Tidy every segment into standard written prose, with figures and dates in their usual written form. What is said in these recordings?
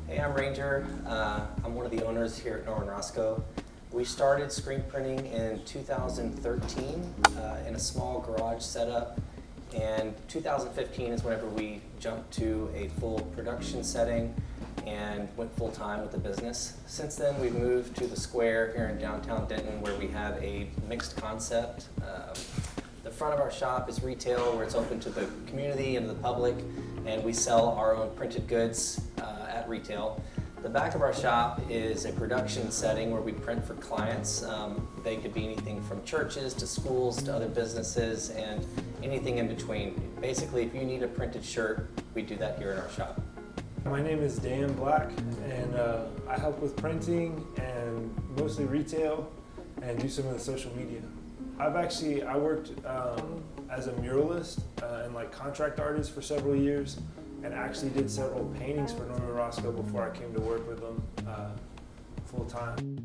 Hey, I'm Ranger. I'm one of the owners here at Roscoe. We started screen printing in 2013 in a small garage setup, and 2015 is whenever we jumped to a full production setting and went full-time with the business. Since then, we've moved to the square here in downtown Denton, where we have a mixed concept. The front of our shop is retail, where it's open to the community and the public, and we sell our own printed goods at retail. The back of our shop is a production setting where we print for clients. They could be anything from churches to schools to other businesses and anything in between. Basically, if you need a printed shirt, we do that here in our shop. My name is Dan Black, and I help with printing and mostly retail and do some of the social media. I worked as a muralist and like contract artist for several years, and actually did several paintings for Norman Roscoe before I came to work with them full time.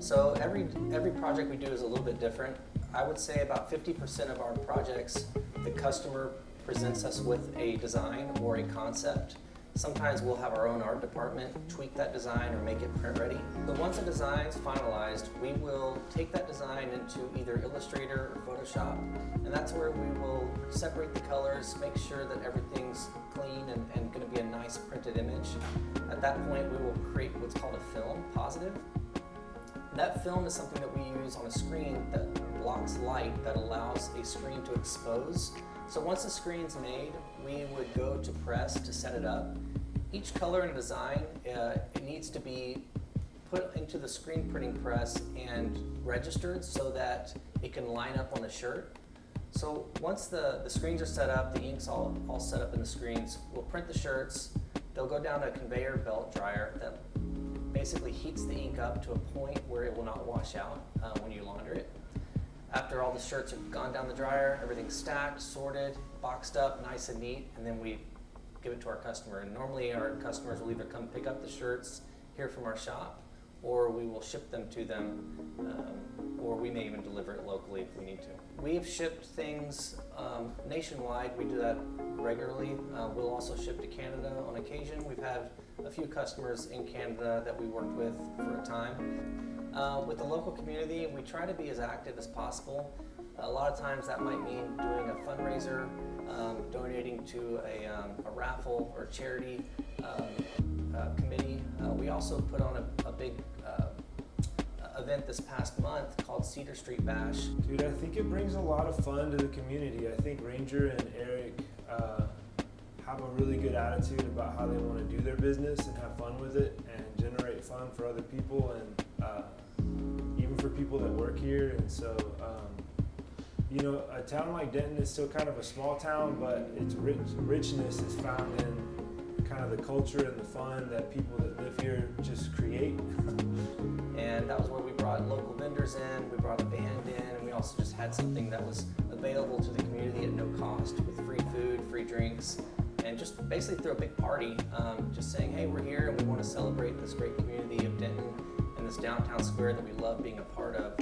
So every project we do is a little bit different. I would say about 50% of our projects, the customer presents us with a design or a concept. Sometimes we'll have our own art department tweak that design or make it print ready. But once a design is finalized, we will take that design into either Illustrator or Photoshop, and that's where we will separate the colors, make sure that everything's clean and going to be a nice printed image. At that point, we will create what's called a film positive. That film is something that we use on a screen that blocks light, that allows a screen to expose. So once the screen's made, we would go to press to set it up. Each color in a design, it needs to be put into the screen printing press and registered so that it can line up on the shirt. So once the screens are set up, the ink's all set up in the screens, we'll print the shirts. They'll go down a conveyor belt dryer that basically heats the ink up to a point where it will not wash out when you launder it. After all the shirts have gone down the dryer, everything's stacked, sorted, boxed up, nice and neat, and then we give it to our customer. And normally our customers will either come pick up the shirts here from our shop, or we will ship them to them, or we may even deliver it locally if we need to. We have shipped things nationwide. We do that regularly. We'll also ship to Canada on occasion. We've had a few customers in Canada that we worked with for a time. With the local community, we try to be as active as possible. A lot of times that might mean doing a fundraiser, donating to a raffle or charity committee. We also put on a big event this past month called Cedar Street Bash. Dude, I think it brings a lot of fun to the community. I think Ranger and Eric have a really good attitude about how they want to do their business and have fun with it and generate fun for other people and even for people that work here. And so, you know, a town like Denton is still kind of a small town, but its richness is found in kind of the culture and the fun that people that live here just create. And that was where we brought local vendors in, we brought a band in, and we also just had something that was available to the community at no cost with free food, free drinks, and just basically threw a big party, just saying, hey, we're here and we want to celebrate this great community of Denton and this downtown square that we love being a part of.